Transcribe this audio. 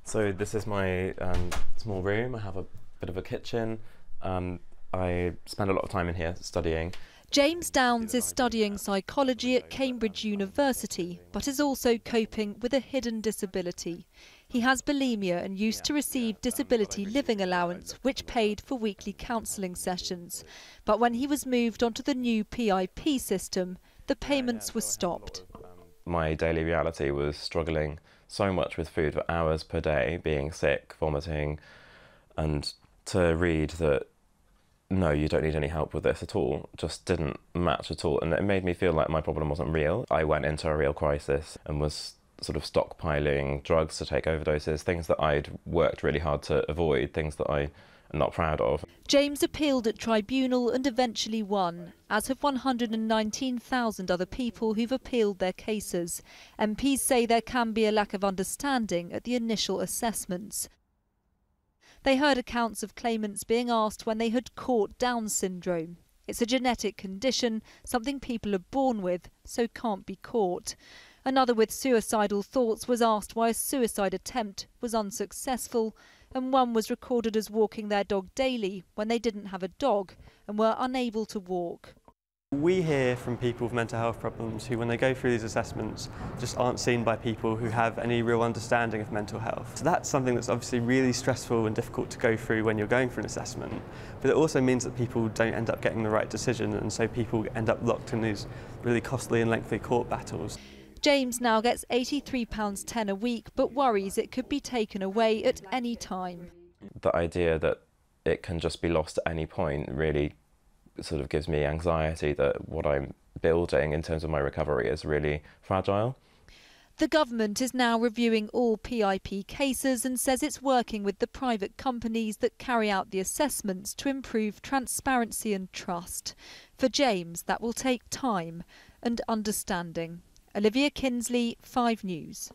So this is my small room. I have a bit of a kitchen. I spend a lot of time in here studying. James Downs is studying psychology at Cambridge University, but is also coping with a hidden disability. He has bulimia and used to receive disability living allowance, which paid for weekly counselling sessions. But when he was moved onto the new PIP system, the payments were stopped. My daily reality was struggling so much with food for hours per day, being sick, vomiting, and to read that no, you don't need any help with this at all, just didn't match at all. And it made me feel like my problem wasn't real. I went into a real crisis and was sort of stockpiling drugs to take overdoses, things that I'd worked really hard to avoid, things that I am not proud of. James appealed at tribunal and eventually won, as have 119,000 other people who've appealed their cases. MPs say there can be a lack of understanding at the initial assessments. They heard accounts of claimants being asked when they had caught Down syndrome. It's a genetic condition, something people are born with, so can't be caught. Another with suicidal thoughts was asked why a suicide attempt was unsuccessful, and one was recorded as walking their dog daily when they didn't have a dog and were unable to walk. We hear from people with mental health problems who, when they go through these assessments, just aren't seen by people who have any real understanding of mental health. So that's something that's obviously really stressful and difficult to go through when you're going for an assessment, but it also means that people don't end up getting the right decision, and so people end up locked in these really costly and lengthy court battles. James now gets £83.10 a week, but worries it could be taken away at any time. The idea that it can just be lost at any point really sort of gives me anxiety that what I'm building in terms of my recovery is really fragile. The government is now reviewing all PIP cases and says it's working with the private companies that carry out the assessments to improve transparency and trust. For James, that will take time and understanding. Olivia Kinsley, 5 News.